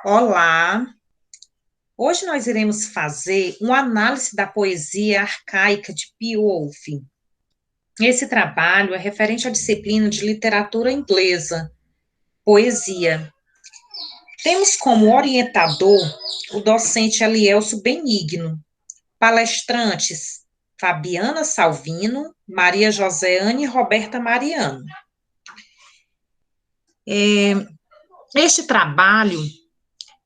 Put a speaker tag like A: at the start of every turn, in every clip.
A: Olá! Hoje nós iremos fazer uma análise da poesia arcaica de Beowulf. Esse trabalho é referente à disciplina de literatura inglesa, poesia. Temos como orientador o docente Elielso Benigno, palestrantes Fabiana Salvino, Maria Joseane e Roberta Mariano. Este trabalho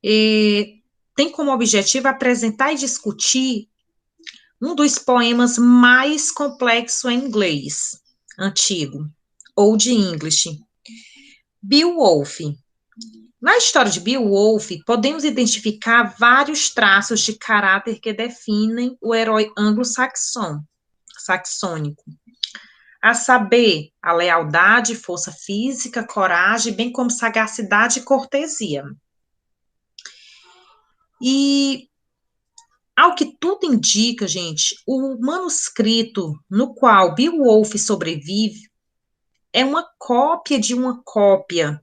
A: tem como objetivo apresentar e discutir um dos poemas mais complexos em inglês antigo, Old English, Beowulf. Na história de Beowulf, podemos identificar vários traços de caráter que definem o herói anglo-saxônico, a saber, a lealdade, força física, coragem, bem como sagacidade e cortesia. E ao que tudo indica, gente, o manuscrito no qual Beowulf sobrevive é uma cópia de uma cópia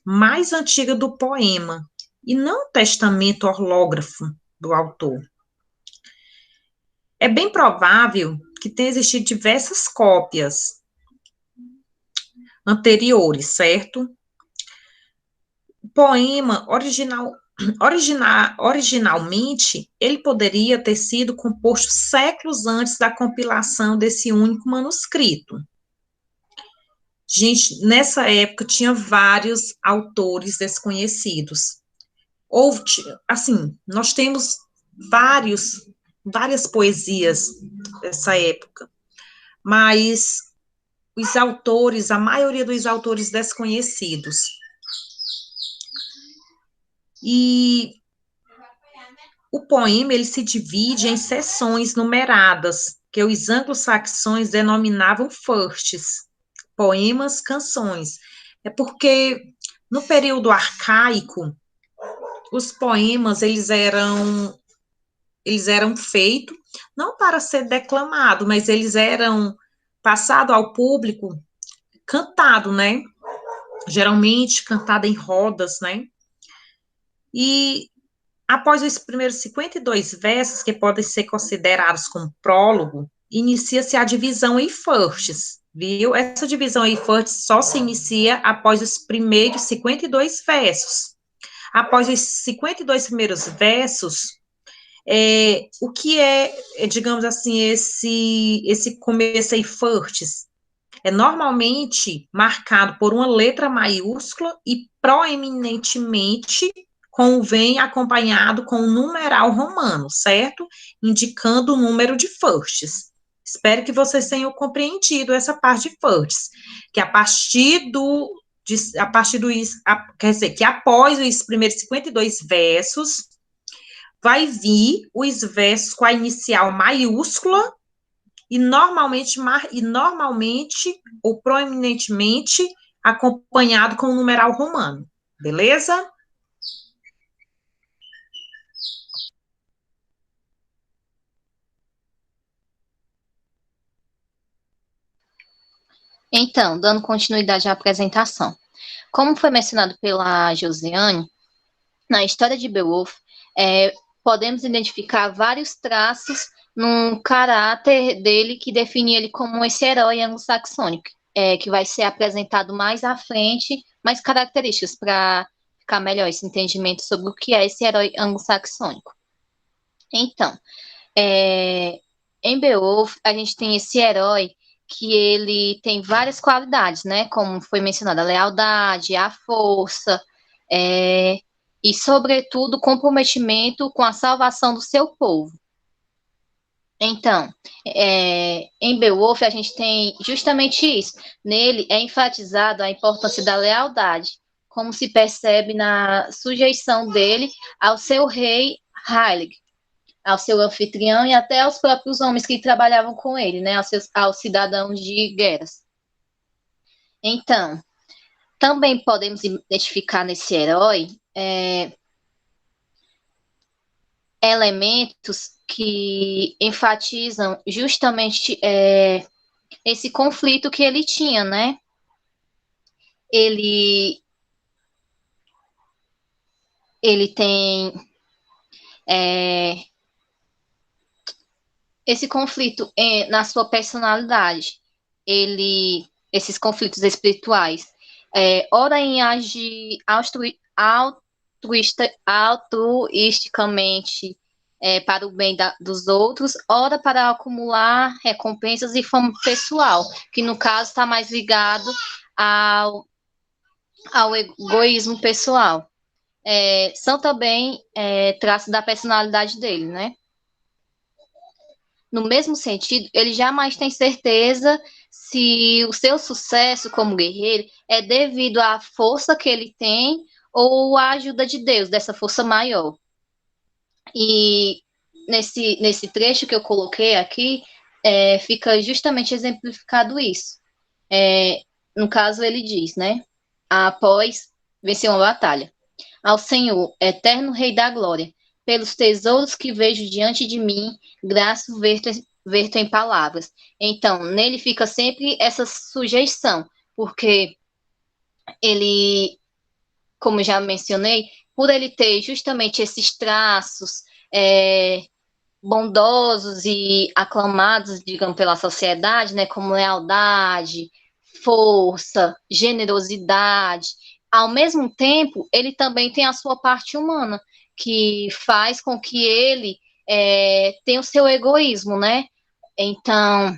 A: mais antiga do poema, e não o testamento orlógrafo do autor. É bem provável que tenha existido diversas cópias anteriores, certo? O poema originalmente, ele poderia ter sido composto séculos antes da compilação desse único manuscrito. Gente, nessa época tinha vários autores desconhecidos. Assim, nós temos várias poesias dessa época, mas os autores, a maioria dos autores desconhecidos. E o poema, ele se divide em seções numeradas, que os anglo-saxões denominavam firsts, poemas, canções. É porque no período arcaico, os poemas, eles eram feitos não para ser declamado, mas eles eram passados ao público cantado, né? Geralmente cantado em rodas, né? E após os primeiros 52 versos, que podem ser considerados como prólogo, inicia-se a divisão em firsts, viu? Essa divisão em firsts só se inicia após os primeiros 52 versos. Após os 52 primeiros versos, o que digamos assim, esse começo em firsts? É normalmente marcado por uma letra maiúscula e proeminentemente convém acompanhado com um numeral romano, certo? Indicando o número de firsts. Espero que vocês tenham compreendido essa parte de firsts, que quer dizer, que após os primeiros 52 versos, vai vir os versos com a inicial maiúscula e normalmente ou proeminentemente acompanhado com o numeral romano, beleza?
B: Então, dando continuidade à apresentação. Como foi mencionado pela Josiane, na história de Beowulf, podemos identificar vários traços no caráter dele que define ele como esse herói anglo-saxônico, que vai ser apresentado mais à frente, mais características para ficar melhor esse entendimento sobre o que é esse herói anglo-saxônico. Então, em Beowulf, a gente tem esse herói que ele tem várias qualidades, né? Como foi mencionado, a lealdade, a força, e, sobretudo, comprometimento com a salvação do seu povo. Então, em Beowulf, a gente tem justamente isso. Nele é enfatizado a importância da lealdade, como se percebe na sujeição dele ao seu rei Halig, ao seu anfitrião e até aos próprios homens que trabalhavam com ele, né, aos cidadãos de Geras. Então, também podemos identificar nesse herói elementos que enfatizam justamente esse conflito que ele tinha, né? ele, ele tem é, esse conflito na sua personalidade, esses conflitos espirituais, ora em agir altruisticamente para o bem dos outros, ora para acumular recompensas e fama pessoal, que no caso está mais ligado ao, ao egoísmo pessoal. São também traços da personalidade dele, né? No mesmo sentido, ele jamais tem certeza se o seu sucesso como guerreiro é devido à força que ele tem ou à ajuda de Deus, dessa força maior. E nesse trecho que eu coloquei aqui, fica justamente exemplificado isso. No caso, ele diz, né? Após vencer uma batalha. Ao Senhor, eterno Rei da Glória, pelos tesouros que vejo diante de mim, graças verto em palavras. Então, nele fica sempre essa sujeição, porque ele, como já mencionei, por ele ter justamente esses traços bondosos e aclamados, digamos, pela sociedade, né, como lealdade, força, generosidade. Ao mesmo tempo, ele também tem a sua parte humana, que faz com que ele tenha o seu egoísmo, né? Então,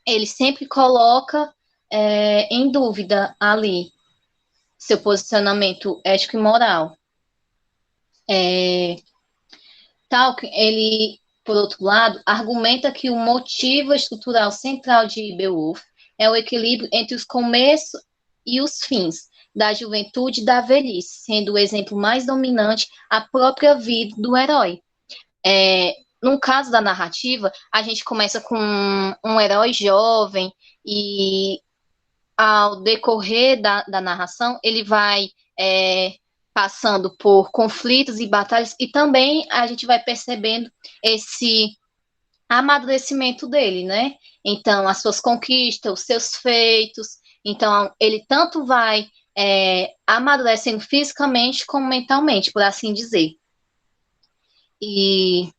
B: ele sempre coloca em dúvida ali seu posicionamento ético e moral. Tolkien, ele, por outro lado, argumenta que o motivo estrutural central de Beowulf é o equilíbrio entre os começos e os fins da juventude e da velhice, sendo o exemplo mais dominante a própria vida do herói. No caso da narrativa, a gente começa com um herói jovem e ao decorrer da narração, ele vai passando por conflitos e batalhas, e também a gente vai percebendo esse amadurecimento dele, né? Então, as suas conquistas, os seus feitos. Então, ele tanto vai amadurecendo fisicamente como mentalmente, por assim dizer. E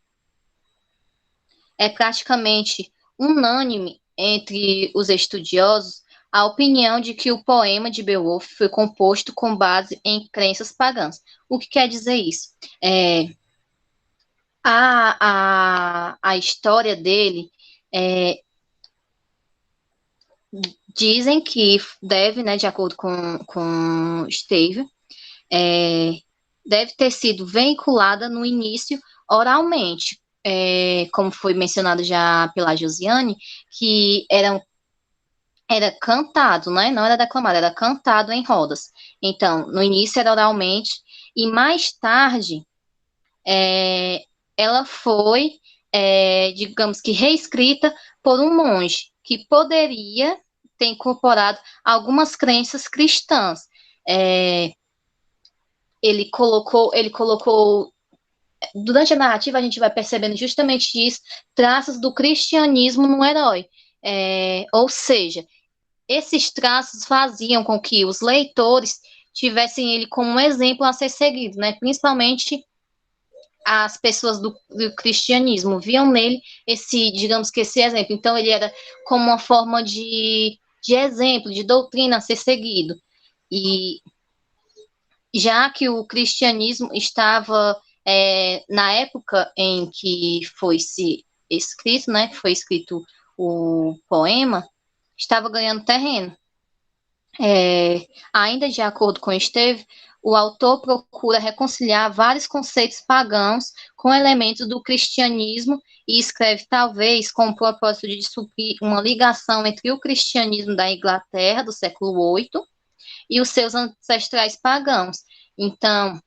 B: é praticamente unânime entre os estudiosos a opinião de que o poema de Beowulf foi composto com base em crenças pagãs. O que quer dizer isso? A história dele dizem que deve, né, de acordo com Steve, deve ter sido vinculada no início oralmente, como foi mencionado já pela Josiane, que era cantado, né? Não era declamado, era cantado em rodas. Então, no início era oralmente, e mais tarde ela foi, digamos que, reescrita por um monge que poderia ter incorporado algumas crenças cristãs. Ele colocou durante a narrativa a gente vai percebendo justamente isso, traços do cristianismo no herói. Ou seja, esses traços faziam com que os leitores tivessem ele como um exemplo a ser seguido, né? Principalmente as pessoas do cristianismo viam nele digamos que esse exemplo. Então ele era como uma forma de exemplo, de doutrina a ser seguido. E já que o cristianismo estava na época em que foi se escrito, né, que foi escrito o poema, estava ganhando terreno. Ainda de acordo com Esteve, o autor procura reconciliar vários conceitos pagãos com elementos do cristianismo e escreve, talvez, com o propósito de suprir uma ligação entre o cristianismo da Inglaterra do século VIII e os seus ancestrais pagãos. Então,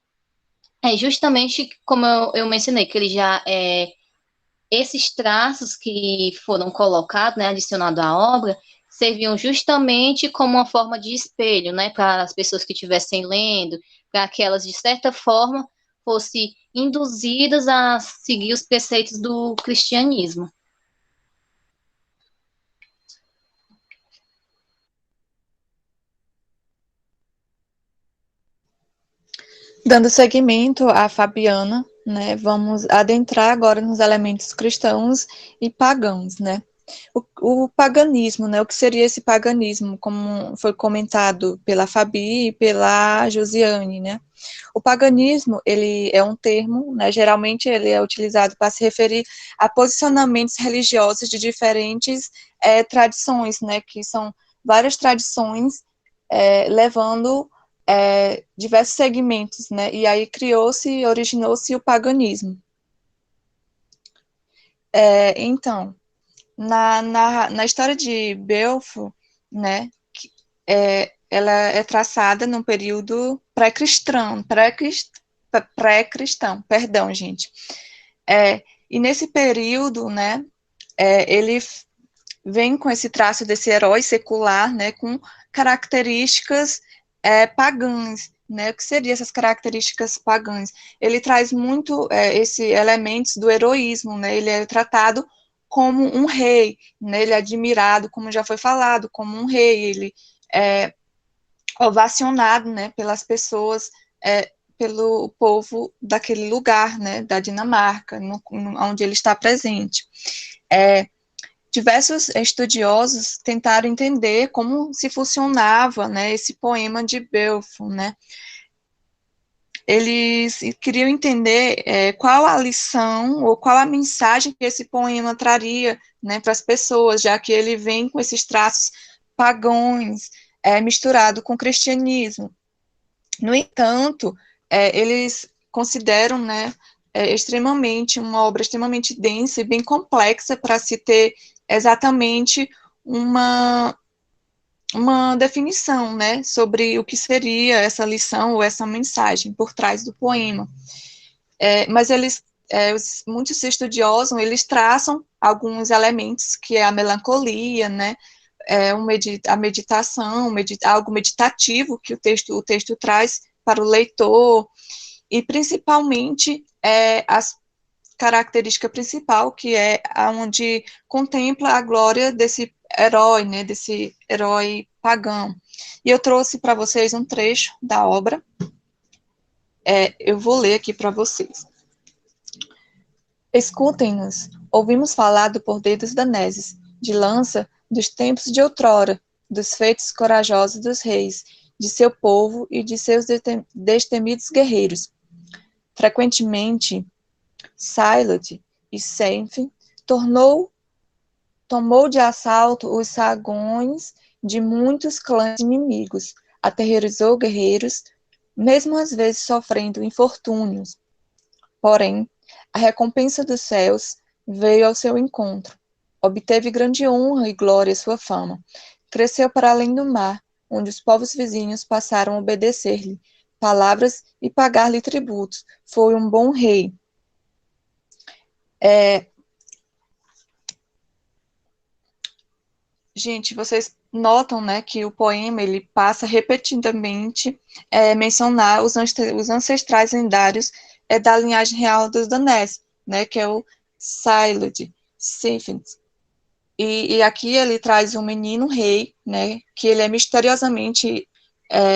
B: é justamente como eu mencionei, que ele já esses traços que foram colocados, né, adicionados à obra, serviam justamente como uma forma de espelho, né, para as pessoas que estivessem lendo, para que elas, de certa forma, fossem induzidas a seguir os preceitos do cristianismo.
C: Dando seguimento à Fabiana, né, vamos adentrar agora nos elementos cristãos e pagãos, né. O paganismo, né, o que seria esse paganismo, como foi comentado pela Fabi e pela Josiane, né. O paganismo, ele é um termo, né, geralmente ele é utilizado para se referir a posicionamentos religiosos de diferentes tradições, né, que são várias tradições levando diversos segmentos, né, e aí originou-se o paganismo. Então, na história de Beowulf, né, ela é traçada num período pré-cristão, perdão, gente. E nesse período, né, ele vem com esse traço desse herói secular, né, com características pagãs, né, o que seriam essas características pagãs? Ele traz muito esses elementos do heroísmo, né, ele é tratado como um rei, né, ele é admirado, como já foi falado, como um rei, ele é ovacionado, né, pelas pessoas, pelo povo daquele lugar, né, da Dinamarca, onde ele está presente. Diversos estudiosos tentaram entender como se funcionava, né, esse poema de Beowulf, né. Eles queriam entender qual a lição ou qual a mensagem que esse poema traria, né, para as pessoas, já que ele vem com esses traços pagãos, misturado com o cristianismo. No entanto, eles consideram, né, uma obra extremamente densa e bem complexa para se ter exatamente uma definição, né, sobre o que seria essa lição ou essa mensagem por trás do poema. Mas muitos estudiosos, eles traçam alguns elementos, que é a melancolia, né, a meditação, algo meditativo que o texto traz para o leitor, e principalmente a característica principal, que é onde contempla a glória desse herói, né, desse herói pagão. E eu trouxe para vocês um trecho da obra, eu vou ler aqui para vocês. Escutem-nos, ouvimos falar do poder dos daneses, de lança, dos tempos de outrora, dos feitos corajosos dos reis, de seu povo e de seus destemidos guerreiros. Frequentemente, Silot e Seinfeld tomou de assalto os sagões de muitos clãs inimigos, aterrorizou guerreiros, mesmo às vezes sofrendo infortúnios. Porém, a recompensa dos céus veio ao seu encontro. Obteve grande honra e glória sua fama. Cresceu para além do mar, onde os povos vizinhos passaram a obedecer-lhe palavras e pagar-lhe tributos. Foi um bom rei. Gente, vocês notam, né, que o poema ele passa repetidamente mencionar os ancestrais lendários da linhagem real dos Danés, né, que é o Silod, Sifint. E aqui ele traz um menino rei, né, que ele é misteriosamente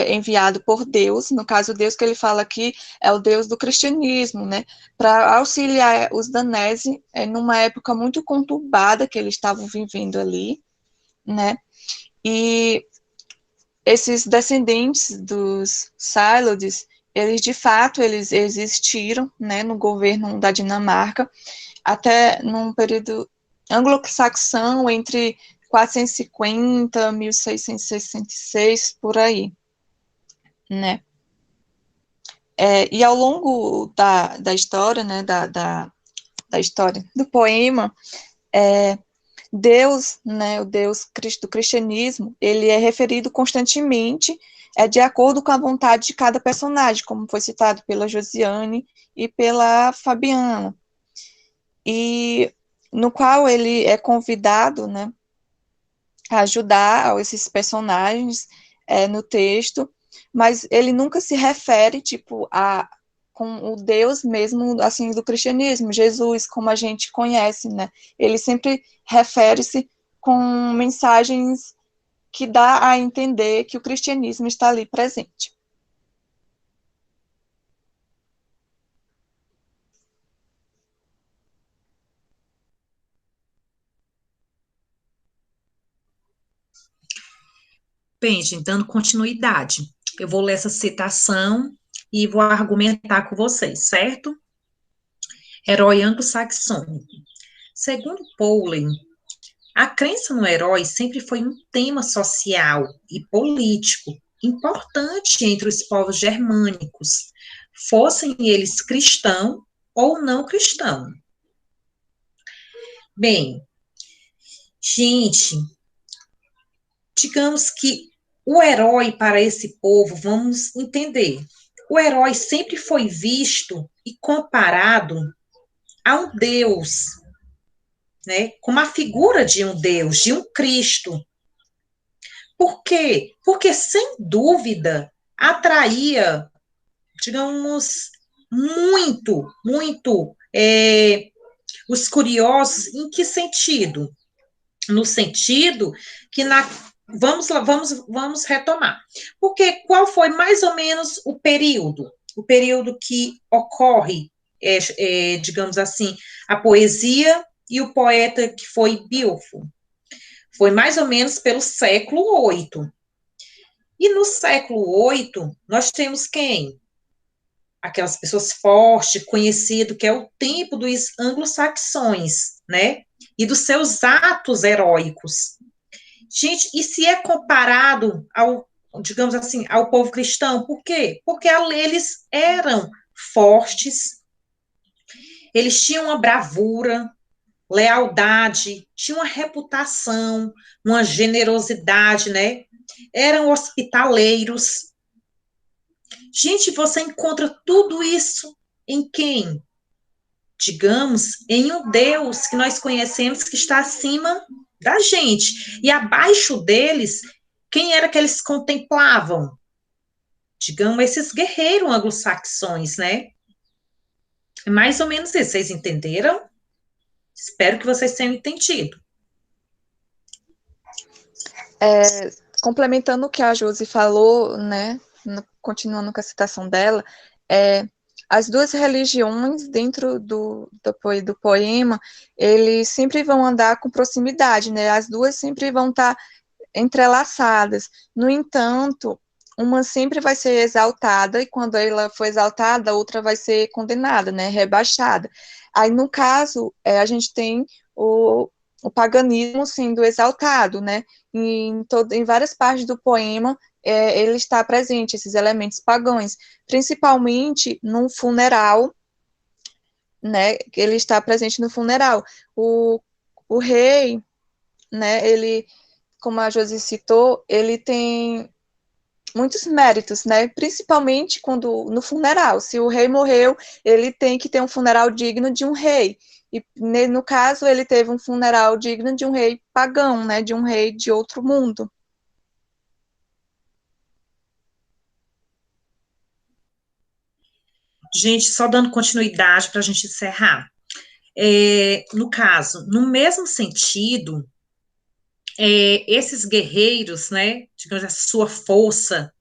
C: enviado por Deus, no caso Deus que ele fala aqui é o Deus do cristianismo, né, para auxiliar os daneses numa época muito conturbada que eles estavam vivendo ali, né, e esses descendentes dos Silodies, eles de fato eles existiram, né, no governo da Dinamarca, até num período anglo-saxão, entre 450 e 1666, por aí, né. E ao longo da história, né, da história do poema, Deus, né, o Deus do cristianismo, ele é referido constantemente de acordo com a vontade de cada personagem, como foi citado pela Josiane e pela Fabiana, e no qual ele é convidado, né, a ajudar esses personagens no texto, mas ele nunca se refere, tipo, com o Deus mesmo, assim, do cristianismo, Jesus, como a gente conhece, né? Ele sempre refere-se com mensagens que dá a entender que o cristianismo está ali presente.
A: Bem, gente, dando continuidade, eu vou ler essa citação e vou argumentar com vocês, certo? Herói anglo-saxônico. Segundo Pauling, a crença no herói sempre foi um tema social e político importante entre os povos germânicos, fossem eles cristão ou não cristão. Bem, gente, digamos que o herói para esse povo, vamos entender, o herói sempre foi visto e comparado a um Deus, né? Como a figura de um Deus, de um Cristo. Por quê? Porque, sem dúvida, atraía, digamos, muito os curiosos. Em que sentido? No sentido que vamos lá, vamos retomar. Porque qual foi mais ou menos o período? O período que ocorre, digamos assim, a poesia e o poeta que foi Bilfo. Foi mais ou menos pelo século VIII. E no século VIII, nós temos quem? Aquelas pessoas fortes, conhecido, que é o tempo dos anglo-saxões, né? E dos seus atos heróicos. Gente, e se é comparado ao, digamos assim, ao povo cristão, por quê? Porque eles eram fortes, eles tinham uma bravura, lealdade, tinham uma reputação, uma generosidade, né? Eram hospitaleiros. Gente, você encontra tudo isso em quem? Digamos, em um Deus que nós conhecemos que está acima da gente. E abaixo deles, quem era que eles contemplavam? Digamos, esses guerreiros anglo-saxões, né? É mais ou menos isso. Vocês entenderam? Espero que vocês tenham entendido.
C: Complementando o que a Josi falou, né, continuando com a citação dela, as duas religiões dentro do poema, eles sempre vão andar com proximidade, né, as duas sempre vão estar entrelaçadas. No entanto, uma sempre vai ser exaltada, e quando ela for exaltada, a outra vai ser condenada, né, rebaixada. Aí, no caso, a gente tem o paganismo sendo exaltado, né, em várias partes do poema, ele está presente, esses elementos pagãos, principalmente num funeral, né, ele está presente no funeral. O rei, né, ele, como a Josi citou, ele tem muitos méritos, né? Principalmente quando no funeral. Se o rei morreu, ele tem que ter um funeral digno de um rei. E no caso, ele teve um funeral digno de um rei pagão, né? De um rei de outro mundo.
A: Gente, só dando continuidade para a gente encerrar. No caso, no mesmo sentido, esses guerreiros, né, digamos, a sua força,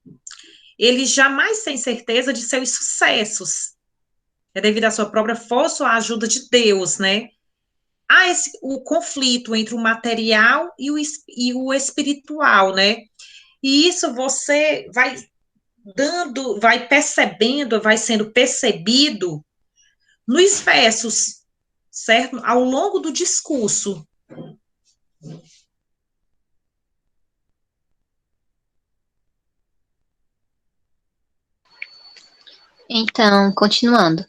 A: eles jamais têm certeza de seus sucessos. É devido à sua própria força ou à ajuda de Deus, né? Há o conflito entre o material e o espiritual, né? E isso você vai percebendo, vai sendo percebido nos versos, certo? Ao longo do discurso.
B: Então, continuando.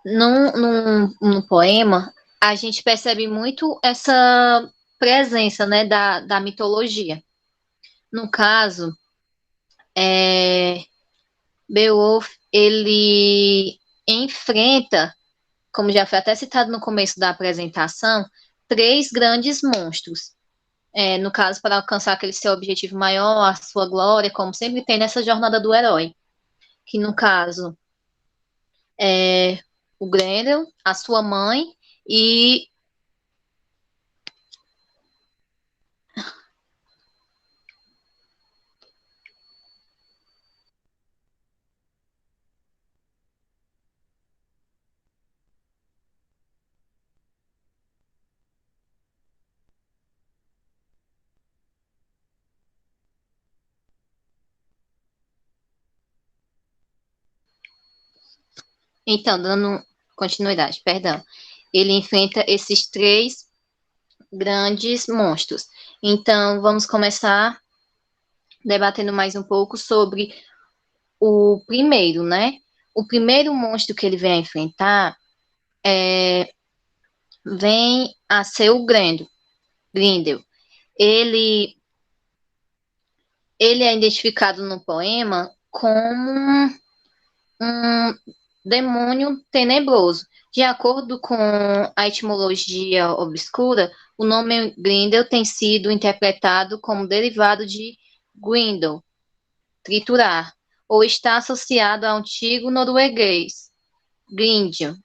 B: No poema, a gente percebe muito essa presença, né, da mitologia. No caso, Beowulf, ele enfrenta, como já foi até citado no começo da apresentação, três grandes monstros. No caso, para alcançar aquele seu objetivo maior, a sua glória, como sempre tem nessa jornada do herói. Que no caso é o Grendel, a sua mãe e Então, dando continuidade, perdão. Ele enfrenta esses três grandes monstros. Então, vamos começar debatendo mais um pouco sobre o primeiro, né? O primeiro monstro que ele vem a enfrentar vem a ser o Grendel. Ele, ele é identificado no poema como um demônio tenebroso. De acordo com a etimologia obscura, o nome Grendel tem sido interpretado como derivado de Grindel, triturar, ou está associado ao antigo norueguês, Grindio,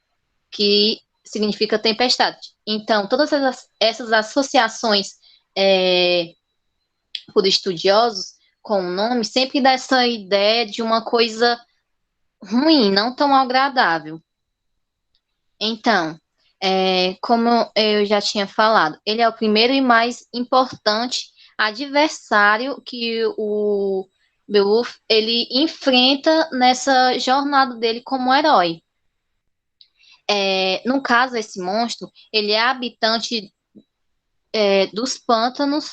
B: que significa tempestade. Então, todas essas associações é, por estudiosos com o nome sempre dá essa ideia de uma coisa ruim, não tão agradável. Então, como eu já tinha falado, ele é o primeiro e mais importante adversário que o Beowulf ele enfrenta nessa jornada dele como herói. No caso, esse monstro, ele é habitante dos pântanos,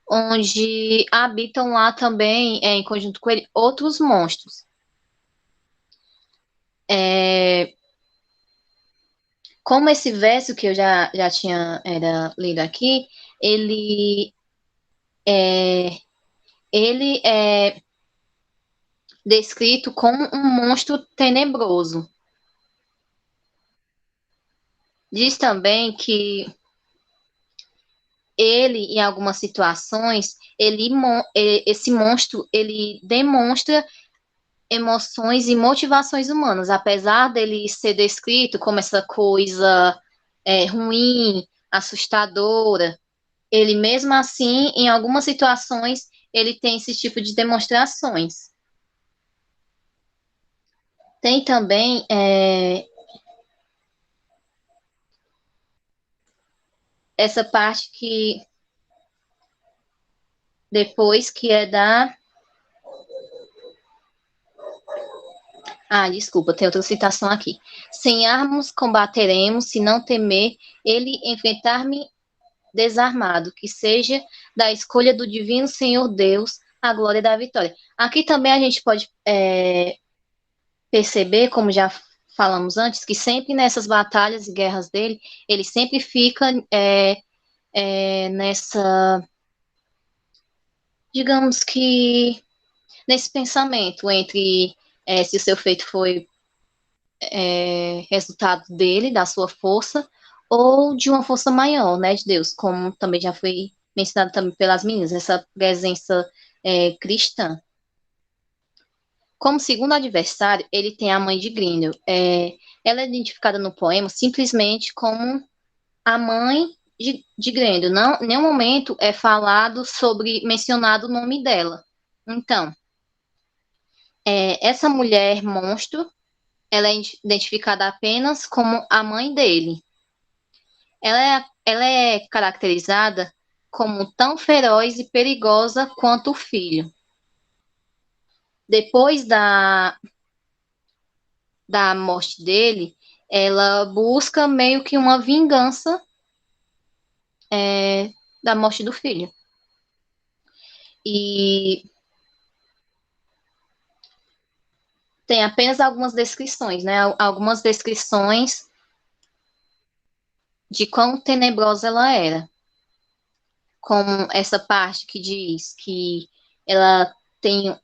B: onde habitam lá também, em conjunto com ele, outros monstros. Como esse verso que eu já tinha lido aqui, ele ele é descrito como um monstro tenebroso. Diz também que ele, em algumas situações, esse monstro, ele demonstra emoções e motivações humanas, apesar dele ser descrito como essa coisa ruim, assustadora, ele mesmo assim, em algumas situações, ele tem esse tipo de demonstrações. Tem também essa parte que depois que é da... desculpa, tem outra citação aqui. Sem armas combateremos, se não temer, ele enfrentar-me desarmado, que seja da escolha do divino Senhor Deus a glória da vitória. Aqui também a gente pode perceber, como já falamos antes, que sempre nessas batalhas e guerras dele, ele sempre fica nessa, digamos que, nesse pensamento entre se o seu feito foi resultado dele, da sua força, ou de uma força maior, né, de Deus, como também já foi mencionado também pelas meninas, essa presença cristã. Como segundo adversário, ele tem a mãe de Grendel. Ela é identificada no poema simplesmente como a mãe de Grendel. Não, em nenhum momento é falado sobre, mencionado o nome dela. Então, essa mulher monstro, ela é identificada apenas como a mãe dele. Ela é caracterizada como tão feroz e perigosa quanto o filho. Depois da morte dele, ela busca meio que uma vingança da morte do filho. E tem apenas algumas descrições, né? Algumas descrições de quão tenebrosa ela era. Como essa parte que diz que ela tem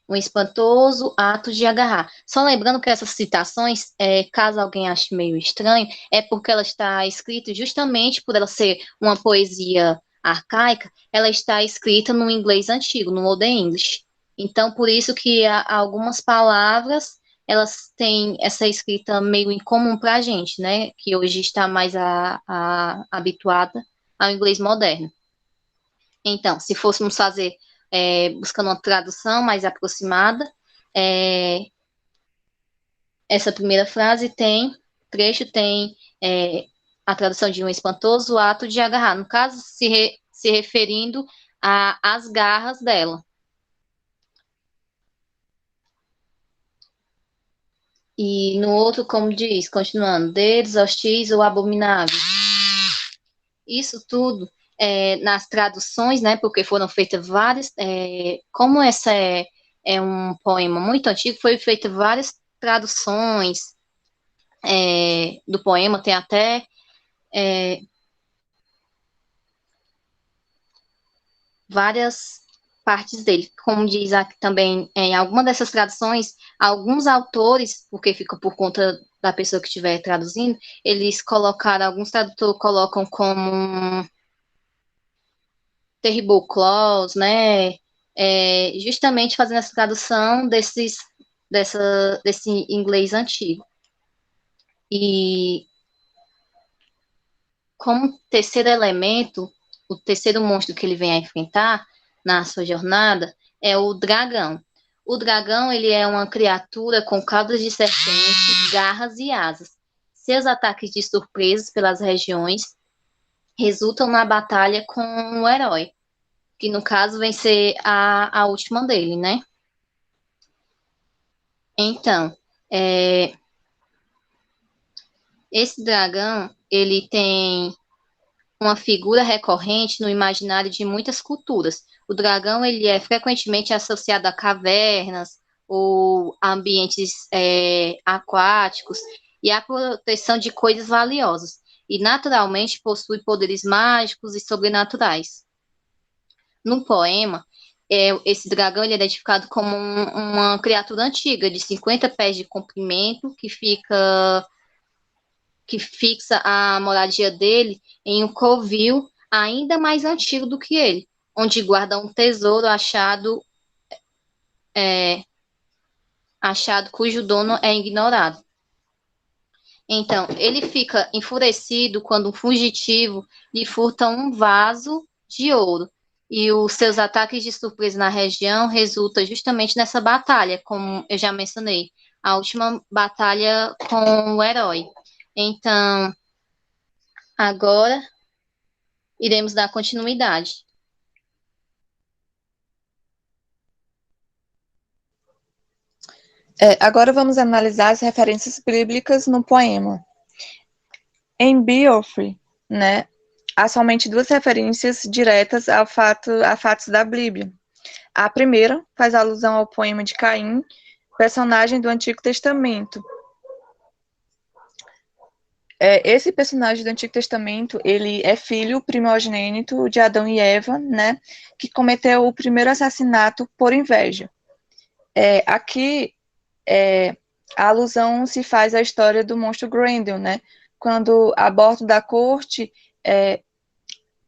B: um espantoso ato de agarrar. Só lembrando que essas citações, caso alguém ache meio estranho, é porque ela está escrita justamente por ela ser uma poesia arcaica, ela está escrita no inglês antigo, no Old English. Então, por isso que algumas palavras elas têm essa escrita meio incomum para a gente, né? Que hoje está mais habituada ao inglês moderno. Então, se fôssemos fazer buscando uma tradução mais aproximada, essa primeira frase trecho tem a tradução de um espantoso ato de agarrar, no caso, se referindo às garras dela. E no outro, como diz, continuando, dedos hostis ou abomináveis. Isso tudo nas traduções, né? Porque foram feitas várias. Como essa é um poema muito antigo, foi feita várias traduções do poema, tem até várias partes dele. Como diz aqui também, em alguma dessas traduções, alguns autores, porque fica por conta da pessoa que estiver traduzindo, eles colocaram, alguns tradutores colocam como um terrible clause, né? Justamente fazendo essa tradução desse inglês antigo. E como terceiro elemento, o terceiro monstro que ele vem a enfrentar na sua jornada é o dragão. O dragão, ele é uma criatura com caudas de serpente, garras e asas. Seus ataques de surpresa pelas regiões resultam na batalha com o herói, que no caso vem ser a última dele, né? Então, esse dragão, ele tem uma figura recorrente no imaginário de muitas culturas. O dragão ele é frequentemente associado a cavernas ou ambientes aquáticos e à proteção de coisas valiosas. E naturalmente possui poderes mágicos e sobrenaturais. No poema, esse dragão ele é identificado como uma criatura antiga de 50 pés de comprimento que fixa a moradia dele em um covil ainda mais antigo do que ele, onde guarda um tesouro achado cujo dono é ignorado. Então, ele fica enfurecido quando um fugitivo lhe furta um vaso de ouro. E os seus ataques de surpresa na região resultam justamente nessa batalha, como eu já mencionei, a última batalha com o herói. Então, agora iremos dar continuidade.
C: Agora vamos analisar as referências bíblicas no poema. Em Beowulf, né, há somente duas referências diretas a fatos da Bíblia. A primeira faz alusão ao poema de Caim, personagem do Antigo Testamento. Esse personagem do Antigo Testamento, ele é filho primogênito de Adão e Eva, né, que cometeu o primeiro assassinato por inveja. Aqui, a alusão se faz à história do monstro Grendel, né, quando a bordo da corte,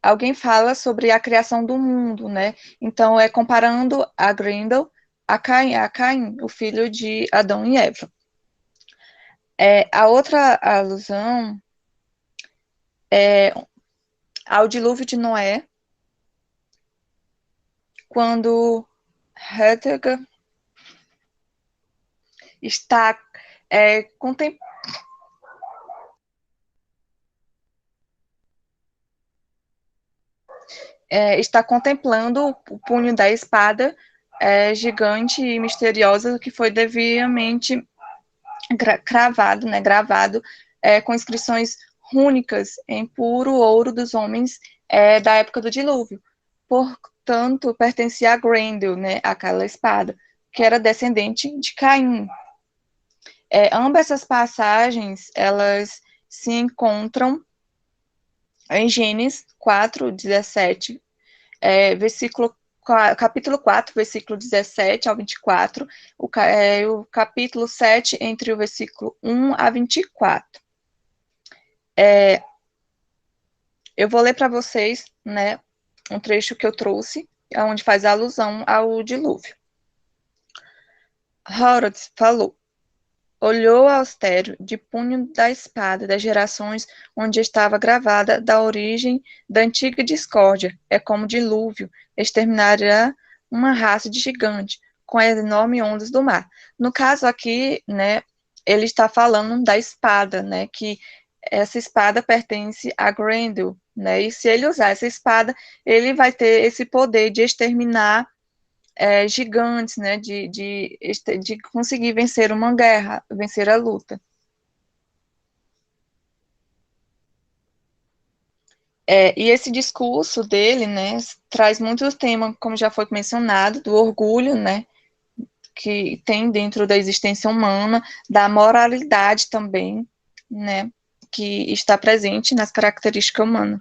C: alguém fala sobre a criação do mundo, né, então comparando a Grendel a Caim, o filho de Adão e Eva. A outra alusão é ao dilúvio de Noé, quando Hettinger está contemplando o punho da espada gigante e misteriosa que foi devidamente gravado com inscrições rúnicas em puro ouro dos homens da época do dilúvio. Portanto, pertencia a Grendel, né, aquela espada, que era descendente de Caim. Ambas essas passagens, elas se encontram em Gênesis 4:17, capítulo 4, versículo 17 ao 24, o capítulo 7, entre o versículo 1 a 24. Eu vou ler para vocês, né, um trecho que eu trouxe, onde faz alusão ao dilúvio. Horus falou: olhou austero, de punho da espada das gerações, onde estava gravada da origem da antiga discórdia, como dilúvio, exterminará uma raça de gigante, com as enormes ondas do mar. No caso aqui, né, ele está falando da espada, né, que essa espada pertence a Grendel, né, e se ele usar essa espada, ele vai ter esse poder de exterminar gigantes, né, de conseguir vencer uma guerra, vencer a luta. E esse discurso dele, né, traz muito o tema, como já foi mencionado, do orgulho, né, que tem dentro da existência humana, da moralidade também, né, que está presente nas características humanas.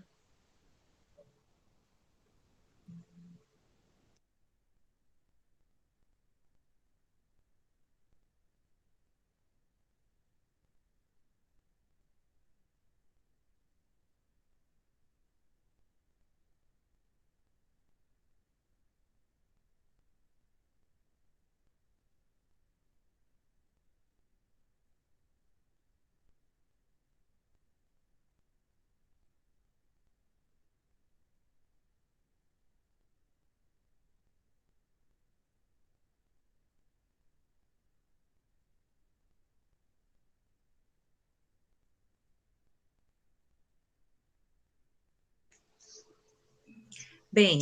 A: Bem,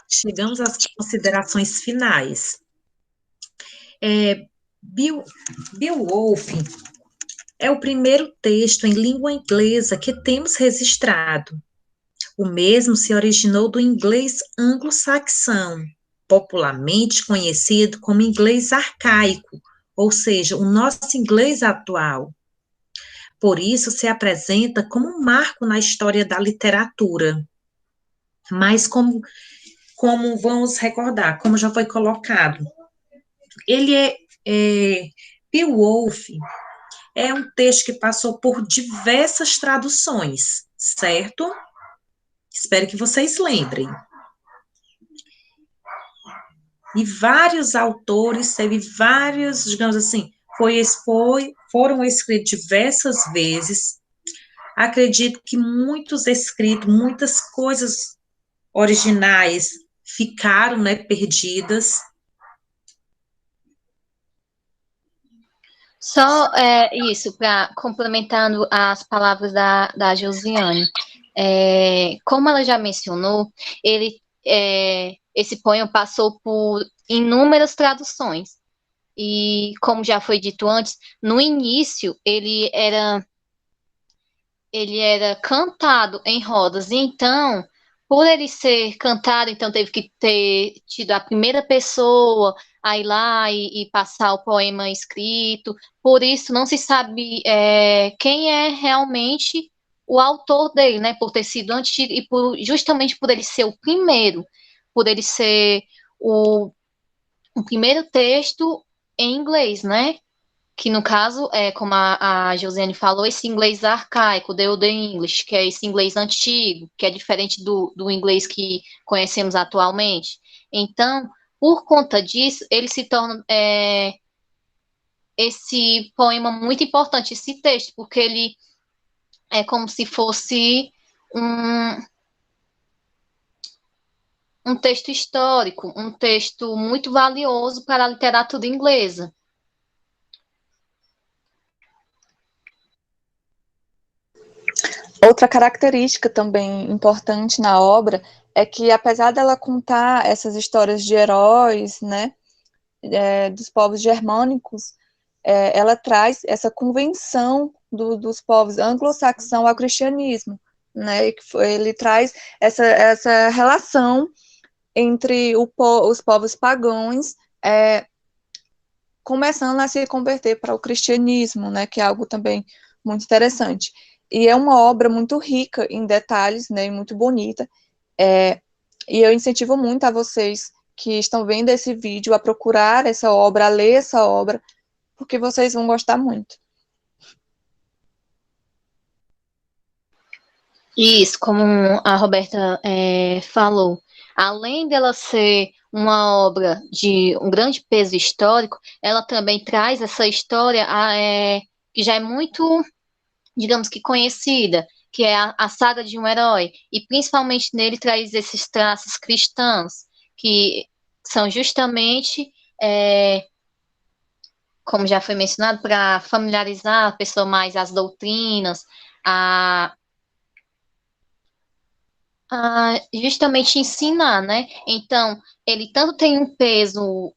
A: chegamos às considerações finais. Beowulf é o primeiro texto em língua inglesa que temos registrado. O mesmo se originou do inglês anglo-saxão, popularmente conhecido como inglês arcaico, ou seja, o nosso inglês atual. Por isso, se apresenta como um marco na história da literatura. Mas, como vamos recordar, como já foi colocado, ele Beowulf é um texto que passou por diversas traduções, certo? Espero que vocês lembrem. E vários autores, teve vários, digamos assim, foram escritos diversas vezes. Acredito que muitos escritos, muitas coisas originais ficaram, né, perdidas.
B: Só isso, complementando as palavras da Josiane. Como ela já mencionou, esse poema passou por inúmeras traduções. E, como já foi dito antes, no início ele era cantado em rodas. E então, por ele ser cantado, então teve que ter tido a primeira pessoa a ir lá e passar o poema escrito. Por isso, não se sabe quem é realmente o autor dele, né? Por ter sido antigo e justamente por ele ser o primeiro, por ele ser o primeiro texto em inglês, né? Que no caso, como a Josiane falou, esse inglês arcaico, the Old English, que é esse inglês antigo, que é diferente do inglês que conhecemos atualmente. Então, por conta disso, ele se torna esse poema muito importante, esse texto, porque ele é como se fosse um, um texto histórico, um texto muito valioso para a literatura inglesa.
C: Outra característica também importante na obra é que, apesar dela contar essas histórias de heróis, né, dos povos germânicos, ela traz essa convenção dos povos anglo-saxão ao cristianismo, né, ele traz essa relação entre os povos pagãos começando a se converter para o cristianismo, né, que é algo também muito interessante. E é uma obra muito rica em detalhes, né, e muito bonita, e eu incentivo muito a vocês que estão vendo esse vídeo a procurar essa obra, a ler essa obra, porque vocês vão gostar muito.
B: Isso, como a Roberta falou, além dela ser uma obra de um grande peso histórico, ela também traz essa história que já é muito, digamos que conhecida, que é a saga de um herói, e principalmente nele traz esses traços cristãos, que são justamente, como já foi mencionado, para familiarizar a pessoa mais as doutrinas, a Justamente ensinar, né? Então, ele tanto tem um peso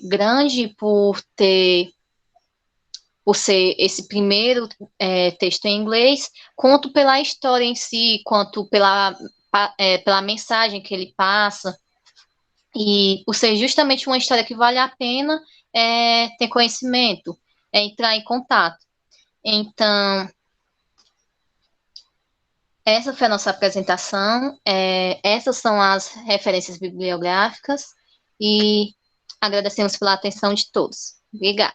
B: grande por ser esse primeiro texto em inglês, quanto pela história em si, quanto pela mensagem que ele passa, e por ser justamente uma história que vale a pena ter conhecimento, entrar em contato. Então, essa foi a nossa apresentação. Essas são as referências bibliográficas e agradecemos pela atenção de todos. Obrigada.